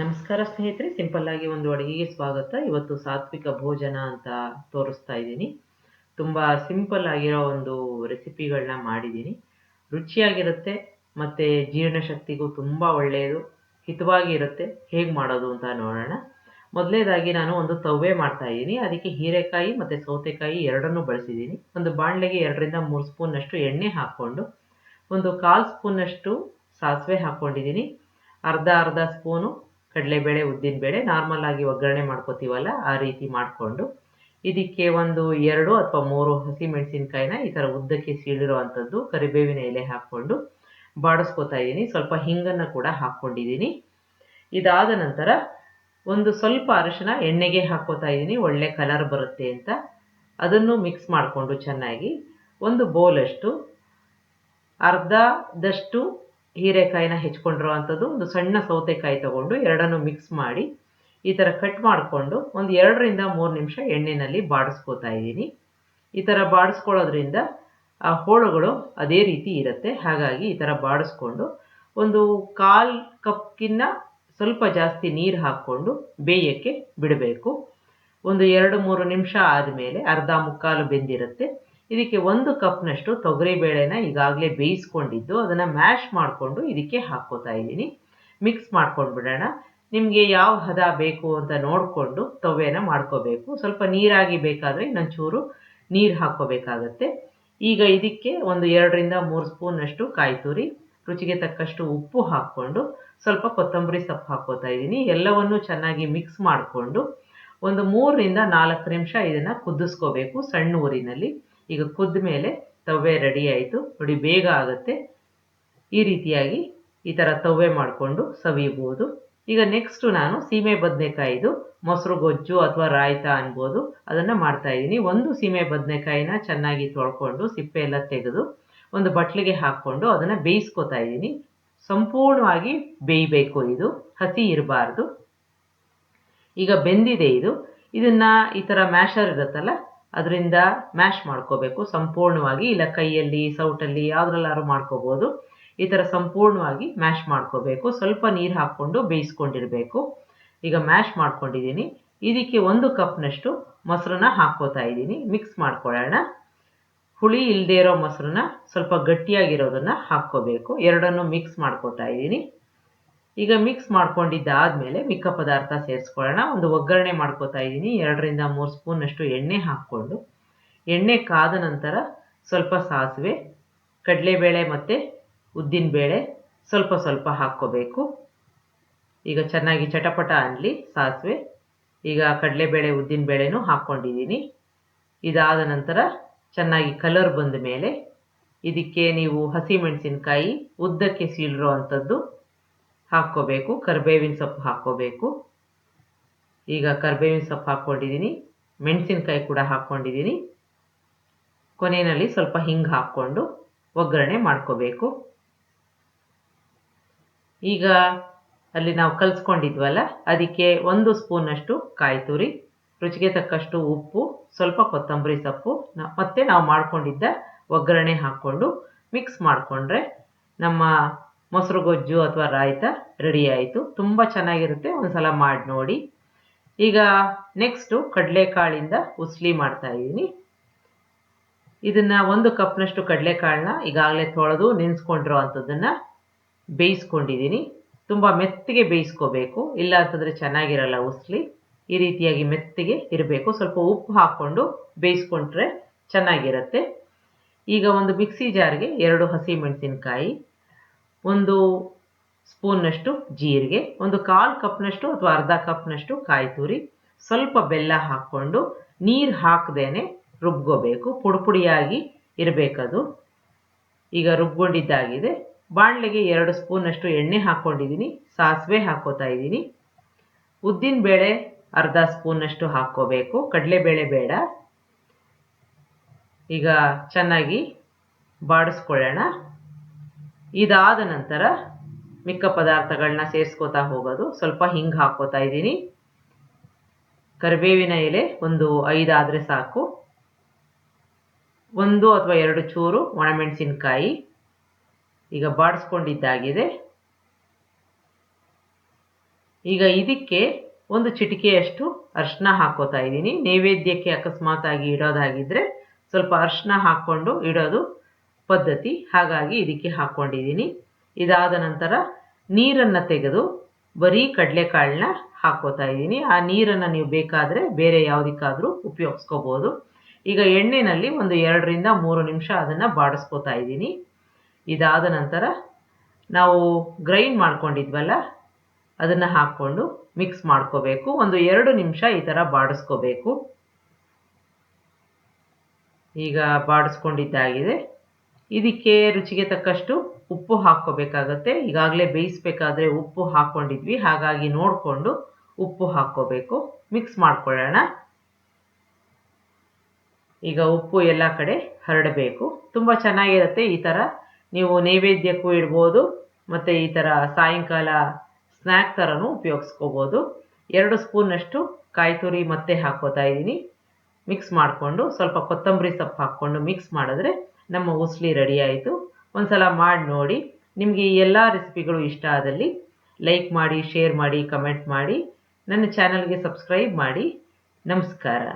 ನಮಸ್ಕಾರ ಸ್ನೇಹಿತರೆ, ಸಿಂಪಲ್ ಆಗಿ ಒಂದು ಅಡುಗೆಗೆ ಸ್ವಾಗತ. ಇವತ್ತು ಸಾತ್ವಿಕ ಭೋಜನ ಅಂತ ತೋರಿಸ್ತಾ ಇದ್ದೀನಿ. ತುಂಬ ಸಿಂಪಲ್ ಆಗಿರೋ ಒಂದು ರೆಸಿಪಿಗಳನ್ನ ಮಾಡಿದ್ದೀನಿ. ರುಚಿಯಾಗಿರುತ್ತೆ ಮತ್ತು ಜೀರ್ಣಶಕ್ತಿಗೂ ತುಂಬ ಒಳ್ಳೆಯದು, ಹಿತವಾಗಿ ಇರುತ್ತೆ. ಹೇಗೆ ಮಾಡೋದು ಅಂತ ನೋಡೋಣ. ಮೊದಲನೇದಾಗಿ ನಾನು ಒಂದು ತವ್ವೆ ಮಾಡ್ತಾ ಇದ್ದೀನಿ. ಅದಕ್ಕೆ ಹೀರೆಕಾಯಿ ಮತ್ತು ಸೌತೆಕಾಯಿ ಎರಡನ್ನೂ ಬಳಸಿದ್ದೀನಿ. ಒಂದು ಬಾಣಲೆಗೆ 2ರಿಂದ 3 ಸ್ಪೂನ್ನಷ್ಟು ಎಣ್ಣೆ ಹಾಕ್ಕೊಂಡು, ಒಂದು 1/4 ಸ್ಪೂನ್ನಷ್ಟು ಸಾಸಿವೆ ಹಾಕ್ಕೊಂಡಿದ್ದೀನಿ. ಅರ್ಧ ಸ್ಪೂನು ಕಡಲೆಬೇಳೆ, ಉದ್ದಿನಬೇಳೆ ನಾರ್ಮಲ್ ಆಗಿ ಒಗ್ಗರಣೆ ಮಾಡ್ಕೋತೀವಲ್ಲ ಆ ರೀತಿ ಮಾಡಿಕೊಂಡು, ಇದಕ್ಕೆ ಒಂದು 2 ಅಥವಾ 3 ಹಸಿಮೆಣಸಿನ್ಕಾಯಿನ ಈ ಥರ ಉದ್ದಕ್ಕೆ ಸೀಳಿರೋ ಅಂಥದ್ದು ಕರಿಬೇವಿನ ಎಲೆ ಹಾಕ್ಕೊಂಡು ಬಾಡಿಸ್ಕೊತಾ ಇದ್ದೀನಿ. ಸ್ವಲ್ಪ ಹಿಂಗನ್ನು ಕೂಡ ಹಾಕ್ಕೊಂಡಿದ್ದೀನಿ. ಇದಾದ ನಂತರ ಒಂದು ಸ್ವಲ್ಪ ಅರಿಶಿನ ಎಣ್ಣೆಗೆ ಹಾಕ್ಕೋತಾ ಇದ್ದೀನಿ, ಒಳ್ಳೆ ಕಲರ್ ಬರುತ್ತೆ ಅಂತ. ಅದನ್ನು ಮಿಕ್ಸ್ ಮಾಡಿಕೊಂಡು ಚೆನ್ನಾಗಿ ಒಂದು ಬೌಲಷ್ಟು ಅರ್ಧದಷ್ಟು ಹೀರೆಕಾಯಿನ ಹೆಚ್ಕೊಂಡಿರೋ ಅಂಥದ್ದು ಒಂದು ಸಣ್ಣ ಸೌತೆಕಾಯಿ ತಗೊಂಡು ಎರಡನ್ನು ಮಿಕ್ಸ್ ಮಾಡಿ ಈ ಥರ ಕಟ್ ಮಾಡಿಕೊಂಡು ಒಂದು 2ರಿಂದ 3 ನಿಮಿಷ ಎಣ್ಣೆಯಲ್ಲಿ ಬಾಡಿಸ್ಕೋತಾ ಇದ್ದೀನಿ. ಈ ಥರ ಬಾಡಿಸ್ಕೊಳ್ಳೋದ್ರಿಂದ ಆ ಹೋಳುಗಳು ಅದೇ ರೀತಿ ಇರುತ್ತೆ. ಹಾಗಾಗಿ ಈ ಥರ ಬಾಡಿಸ್ಕೊಂಡು ಒಂದು 1/4 ಕಪ್ಗಿನ್ನ ಸ್ವಲ್ಪ ಜಾಸ್ತಿ ನೀರು ಹಾಕ್ಕೊಂಡು ಬೇಯಕ್ಕೆ ಬಿಡಬೇಕು. ಒಂದು 2-3 ನಿಮಿಷ ಆದಮೇಲೆ ಅರ್ಧ ಮುಕ್ಕಾಲು ಬೆಂದಿರುತ್ತೆ. ಇದಕ್ಕೆ 1 ಕಪ್ನಷ್ಟು ತೊಗರಿಬೇಳೆನ ಈಗಾಗಲೇ ಬೇಯಿಸ್ಕೊಂಡಿದ್ದು ಅದನ್ನು ಮ್ಯಾಶ್ ಮಾಡಿಕೊಂಡು ಇದಕ್ಕೆ ಹಾಕ್ಕೋತಾ ಇದ್ದೀನಿ. ಮಿಕ್ಸ್ ಮಾಡ್ಕೊಂಡು ಬಿಡೋಣ. ನಿಮಗೆ ಯಾವ ಹದ ಬೇಕು ಅಂತ ನೋಡಿಕೊಂಡು ತವ್ವೆನ ಮಾಡ್ಕೋಬೇಕು. ಸ್ವಲ್ಪ ನೀರಾಗಿ ಬೇಕಾದರೆ ಇನ್ನೊಂಚೂರು ನೀರು ಹಾಕ್ಕೋಬೇಕಾಗತ್ತೆ. ಈಗ ಇದಕ್ಕೆ ಒಂದು 2ರಿಂದ 3 ಸ್ಪೂನ್ನಷ್ಟು ಕಾಯಿ ತುರಿ, ರುಚಿಗೆ ತಕ್ಕಷ್ಟು ಉಪ್ಪು ಹಾಕ್ಕೊಂಡು ಸ್ವಲ್ಪ ಕೊತ್ತಂಬರಿ ಸೊಪ್ಪು ಹಾಕ್ಕೋತಾ ಇದ್ದೀನಿ. ಎಲ್ಲವನ್ನೂ ಚೆನ್ನಾಗಿ ಮಿಕ್ಸ್ ಮಾಡಿಕೊಂಡು ಒಂದು 3ರಿಂದ 4 ನಿಮಿಷ ಇದನ್ನು ಕುದಿಸ್ಕೋಬೇಕು ಸಣ್ಣ ಊರಿನಲ್ಲಿ. ಈಗ ಕುದ್ದ ಮೇಲೆ ತವ್ವೆ ರೆಡಿ ಆಯಿತು ನೋಡಿ, ಬೇಗ ಆಗುತ್ತೆ. ಈ ರೀತಿಯಾಗಿ ಈ ಥರ ತವ್ವೆ ಮಾಡಿಕೊಂಡು ಸವಿಬೋದು. ಈಗ ನೆಕ್ಸ್ಟು ನಾನು ಸೀಮೆ ಬದನೆಕಾಯಿದು ಮೊಸರು ಗೊಜ್ಜು ಅಥವಾ ರಾಯ್ತ ಅನ್ಬೋದು, ಅದನ್ನು ಮಾಡ್ತಾಯಿದ್ದೀನಿ. ಒಂದು ಸೀಮೆ ಬದನೆಕಾಯಿನ ಚೆನ್ನಾಗಿ ತೊಳ್ಕೊಂಡು ಸಿಪ್ಪೆ ಎಲ್ಲ ತೆಗೆದು ಒಂದು ಬಟ್ಲಿಗೆ ಹಾಕ್ಕೊಂಡು ಅದನ್ನು ಬೇಯಿಸ್ಕೊತಾ ಇದ್ದೀನಿ. ಸಂಪೂರ್ಣವಾಗಿ ಬೇಯಬೇಕು, ಇದು ಹಸಿ ಇರಬಾರ್ದು. ಈಗ ಬೆಂದಿದೆ ಇದು. ಇದನ್ನು ಈ ಥರ ಮ್ಯಾಶರ್ ಇರುತ್ತಲ್ಲ ಅದರಿಂದ ಮ್ಯಾಶ್ ಮಾಡ್ಕೋಬೇಕು ಸಂಪೂರ್ಣವಾಗಿ. ಇಲ್ಲ ಕೈಯಲ್ಲಿ, ಸೌಟಲ್ಲಿ ಯಾವುದ್ರಲ್ಲಾದ್ರೂ ಮಾಡ್ಕೋಬೋದು. ಈ ಥರ ಸಂಪೂರ್ಣವಾಗಿ ಮ್ಯಾಶ್ ಮಾಡ್ಕೋಬೇಕು. ಸ್ವಲ್ಪ ನೀರು ಹಾಕ್ಕೊಂಡು ಬೇಯಿಸ್ಕೊಂಡಿರಬೇಕು. ಈಗ ಮ್ಯಾಶ್ ಮಾಡ್ಕೊಂಡಿದ್ದೀನಿ. ಇದಕ್ಕೆ 1 ಕಪ್ನಷ್ಟು ಮೊಸರನ್ನ ಹಾಕ್ಕೋತಾ ಇದ್ದೀನಿ. ಮಿಕ್ಸ್ ಮಾಡ್ಕೊಳ್ಳೋಣ. ಹುಳಿ ಇಲ್ಲದೇ ಇರೋ ಮೊಸರನ್ನ, ಸ್ವಲ್ಪ ಗಟ್ಟಿಯಾಗಿರೋದನ್ನು ಹಾಕ್ಕೋಬೇಕು. ಎರಡನ್ನೂ ಮಿಕ್ಸ್ ಮಾಡ್ಕೋತಾ ಇದ್ದೀನಿ. ಈಗ ಮಿಕ್ಸ್ ಮಾಡ್ಕೊಂಡಿದ್ದಾದಮೇಲೆ ಮಿಕ್ಕ ಪದಾರ್ಥ ಸೇರಿಸ್ಕೊಳ್ಳೋಣ. ಒಂದು ಒಗ್ಗರಣೆ ಮಾಡ್ಕೋತಾ ಇದ್ದೀನಿ. 2ರಿಂದ 3 ಸ್ಪೂನ್ನಷ್ಟು ಎಣ್ಣೆ ಹಾಕ್ಕೊಂಡು, ಎಣ್ಣೆ ಕಾದ ನಂತರ ಸ್ವಲ್ಪ ಸಾಸಿವೆ, ಕಡಲೆಬೇಳೆ ಮತ್ತು ಉದ್ದಿನಬೇಳೆ ಸ್ವಲ್ಪ ಹಾಕ್ಕೋಬೇಕು. ಈಗ ಚೆನ್ನಾಗಿ ಚಟಪಟ ಅನ್ನಲಿ ಸಾಸಿವೆ. ಈಗ ಕಡಲೆಬೇಳೆ ಉದ್ದಿನಬೇಳೆನೂ ಹಾಕ್ಕೊಂಡಿದ್ದೀನಿ. ಇದಾದ ನಂತರ ಚೆನ್ನಾಗಿ ಕಲರ್ ಬಂದ ಮೇಲೆ ಇದಕ್ಕೆ ನೀವು ಹಸಿಮೆಣಸಿನ್ಕಾಯಿ ಉದ್ದಕ್ಕೆ ಸೀಳಿರೋ ಅಂಥದ್ದು ಹಾಕ್ಕೋಬೇಕು. ಕರಿಬೇವಿನ ಸೊಪ್ಪು ಹಾಕ್ಕೋಬೇಕು. ಈಗ ಕರಿಬೇವಿನ ಸೊಪ್ಪು ಹಾಕ್ಕೊಂಡಿದ್ದೀನಿ, ಮೆಣಸಿನ್ಕಾಯಿ ಕೂಡ ಹಾಕ್ಕೊಂಡಿದ್ದೀನಿ. ಕೊನೆಯಲ್ಲಿ ಸ್ವಲ್ಪ ಹಿಂಗೆ ಹಾಕ್ಕೊಂಡು ಒಗ್ಗರಣೆ ಮಾಡ್ಕೋಬೇಕು. ಈಗ ಅಲ್ಲಿ ನಾವು ಕಲಿಸ್ಕೊಂಡಿದ್ವಲ್ಲ ಅದಕ್ಕೆ 1 ಸ್ಪೂನಷ್ಟು ಕಾಯಿ ತುರಿ, ರುಚಿಗೆ ತಕ್ಕಷ್ಟು ಉಪ್ಪು, ಸ್ವಲ್ಪ ಕೊತ್ತಂಬರಿ ಸೊಪ್ಪು ಮತ್ತು ನಾವು ಮಾಡ್ಕೊಂಡಿದ್ದ ಒಗ್ಗರಣೆ ಹಾಕ್ಕೊಂಡು ಮಿಕ್ಸ್ ಮಾಡಿಕೊಂಡ್ರೆ ನಮ್ಮ ಮೊಸರು ಗೊಜ್ಜು ಅಥವಾ ರಾಯ್ತ ರೆಡಿ ಆಯಿತು. ತುಂಬ ಚೆನ್ನಾಗಿರುತ್ತೆ, ಒಂದು ಸಲ ಮಾಡಿ ನೋಡಿ. ಈಗ ನೆಕ್ಸ್ಟು ಕಡಲೆಕಾಳಿಂದ ಉಸ್ಲಿ ಮಾಡ್ತಾ ಇದ್ದೀನಿ. ಇದನ್ನು 1 ಕಪ್ನಷ್ಟು ಕಡಲೆಕಾಳನ್ನ ಈಗಾಗಲೇ ತೊಳೆದು ನೆನೆಸ್ಕೊಂಡಿರೋ ಅಂಥದ್ದನ್ನು ಬೇಯಿಸ್ಕೊಂಡಿದ್ದೀನಿ. ತುಂಬ ಮೆತ್ತಗೆ ಬೇಯಿಸ್ಕೋಬೇಕು, ಇಲ್ಲ ಅಂತಂದರೆ ಚೆನ್ನಾಗಿರಲ್ಲ ಉಸ್ಲಿ. ಈ ರೀತಿಯಾಗಿ ಮೆತ್ತಗೆ ಇರಬೇಕು. ಸ್ವಲ್ಪ ಉಪ್ಪು ಹಾಕ್ಕೊಂಡು ಬೇಯಿಸ್ಕೊಂಡ್ರೆ ಚೆನ್ನಾಗಿರುತ್ತೆ. ಈಗ ಒಂದು ಮಿಕ್ಸಿ ಜಾರ್ಗೆ 2 ಹಸಿಮೆಣಸಿನ್ಕಾಯಿ, 1 ಸ್ಪೂನ್ನಷ್ಟು ಜೀರಿಗೆ, ಒಂದು 1/4 ಕಪ್ನಷ್ಟು ಅಥವಾ ಅರ್ಧ ಕಪ್ನಷ್ಟು ಕಾಯಿ ತುರಿ, ಸ್ವಲ್ಪ ಬೆಲ್ಲ ಹಾಕ್ಕೊಂಡು ನೀರು ಹಾಕದೇನೆ ರುಬ್ಕೋಬೇಕು. ಪುಡಿಯಾಗಿ ಇರಬೇಕದು. ಈಗ ರುಬ್ಕೊಂಡಿದ್ದಾಗಿದೆ. ಬಾಣಲೆಗೆ 2 ಸ್ಪೂನಷ್ಟು ಎಣ್ಣೆ ಹಾಕ್ಕೊಂಡಿದ್ದೀನಿ. ಸಾಸಿವೆ ಹಾಕ್ಕೋತಾ ಇದ್ದೀನಿ. ಉದ್ದಿನಬೇಳೆ ಅರ್ಧ ಸ್ಪೂನಷ್ಟು ಹಾಕ್ಕೋಬೇಕು, ಕಡಲೆಬೇಳೆ ಬೇಡ. ಈಗ ಚೆನ್ನಾಗಿ ಬಾಡಿಸ್ಕೊಳ್ಳೋಣ. ಇದಾದ ನಂತರ ಮಿಕ್ಕ ಪದಾರ್ಥಗಳನ್ನ ಸೇರಿಸ್ಕೋತಾ ಹೋಗೋದು. ಸ್ವಲ್ಪ ಹಿಂಗೆ ಹಾಕ್ಕೋತಾ ಇದ್ದೀನಿ. ಕರಿಬೇವಿನ ಎಲೆ ಒಂದು 5 ಆದರೆ ಸಾಕು. 1 ಅಥವಾ 2 ಚೂರು ಒಣಮೆಣಸಿನ್ಕಾಯಿ. ಈಗ ಬಾಡಿಸ್ಕೊಂಡಿದ್ದಾಗಿದೆ. ಈಗ ಇದಕ್ಕೆ ಒಂದು ಚಿಟಿಕೆಯಷ್ಟು ಅರಿಶಿನ ಹಾಕೋತಾ ಇದ್ದೀನಿ. ನೈವೇದ್ಯಕ್ಕೆ ಅಕಸ್ಮಾತ್ ಆಗಿ ಇಡೋದಾಗಿದ್ದರೆ ಸ್ವಲ್ಪ ಅರಿಶಿನ ಹಾಕ್ಕೊಂಡು ಇಡೋದು ಪದ್ಧತಿ, ಹಾಗಾಗಿ ಇದಕ್ಕೆ ಹಾಕ್ಕೊಂಡಿದ್ದೀನಿ. ಇದಾದ ನಂತರ ನೀರನ್ನು ತೆಗೆದು ಬರೀ ಕಡಲೆಕಾಳನ್ನ ಹಾಕ್ಕೋತಾ ಇದ್ದೀನಿ. ಆ ನೀರನ್ನು ನೀವು ಬೇಕಾದರೆ ಬೇರೆ ಯಾವುದಕ್ಕಾದರೂ ಉಪಯೋಗಿಸ್ಕೋಬೋದು. ಈಗ ಎಣ್ಣೆಯಲ್ಲಿ ಒಂದು 2 ರಿಂದ 3 ನಿಮಿಷ ಅದನ್ನು ಬಾಡಿಸ್ಕೋತಾ ಇದ್ದೀನಿ. ಇದಾದ ನಂತರ ನಾವು ಗ್ರೈಂಡ್ ಮಾಡ್ಕೊಂಡಿದ್ವಲ್ಲ ಅದನ್ನು ಹಾಕ್ಕೊಂಡು ಮಿಕ್ಸ್ ಮಾಡ್ಕೋಬೇಕು. ಒಂದು 2 ನಿಮಿಷ ಈ ಥರ ಬಾಡಿಸ್ಕೋಬೇಕು. ಈಗ ಬಾಡಿಸ್ಕೊಂಡಿದ್ದಾಗಿದೆ. ಇದಕ್ಕೆ ರುಚಿಗೆ ತಕ್ಕಷ್ಟು ಉಪ್ಪು ಹಾಕ್ಕೋಬೇಕಾಗತ್ತೆ. ಈಗಾಗಲೇ ಬೇಯಿಸ್ಬೇಕಾದ್ರೆ ಉಪ್ಪು ಹಾಕ್ಕೊಂಡಿದ್ವಿ, ಹಾಗಾಗಿ ನೋಡಿಕೊಂಡು ಉಪ್ಪು ಹಾಕ್ಕೋಬೇಕು. ಮಿಕ್ಸ್ ಮಾಡ್ಕೊಳ್ಳೋಣ. ಈಗ ಉಪ್ಪು ಎಲ್ಲ ಕಡೆ ಹರಡಬೇಕು. ತುಂಬ ಚೆನ್ನಾಗಿರುತ್ತೆ. ಈ ಥರ ನೀವು ನೈವೇದ್ಯಕ್ಕೂ ಇಡ್ಬೋದು ಮತ್ತು ಈ ಥರ ಸಾಯಂಕಾಲ ಸ್ನ್ಯಾಕ್ ಥರನೂ ಉಪಯೋಗಿಸ್ಕೋಬೋದು. 2 ಸ್ಪೂನಷ್ಟು ಕಾಯಿ ತುರಿ ಮತ್ತೆ ಹಾಕ್ಕೋತಾ ಇದ್ದೀನಿ. ಮಿಕ್ಸ್ ಮಾಡಿಕೊಂಡು ಸ್ವಲ್ಪ ಕೊತ್ತಂಬರಿ ಸೊಪ್ಪು ಹಾಕ್ಕೊಂಡು ಮಿಕ್ಸ್ ಮಾಡಿದ್ರೆ ನಮ್ಮ ಉಸ್ಲಿ ರೆಡಿ ಆಯಿತು. ಒಂದು ಸಲ ಮಾಡಿ ನೋಡಿ. ನಿಮಗೆ ಈ ಎಲ್ಲ ರೆಸಿಪಿಗಳು ಇಷ್ಟ ಆದಲ್ಲಿ ಲೈಕ್ ಮಾಡಿ, ಶೇರ್ ಮಾಡಿ, ಕಮೆಂಟ್ ಮಾಡಿ. ನನ್ನ ಚಾನಲ್ಗೆ ಸಬ್ಸ್ಕ್ರೈಬ್ ಮಾಡಿ. ನಮಸ್ಕಾರ.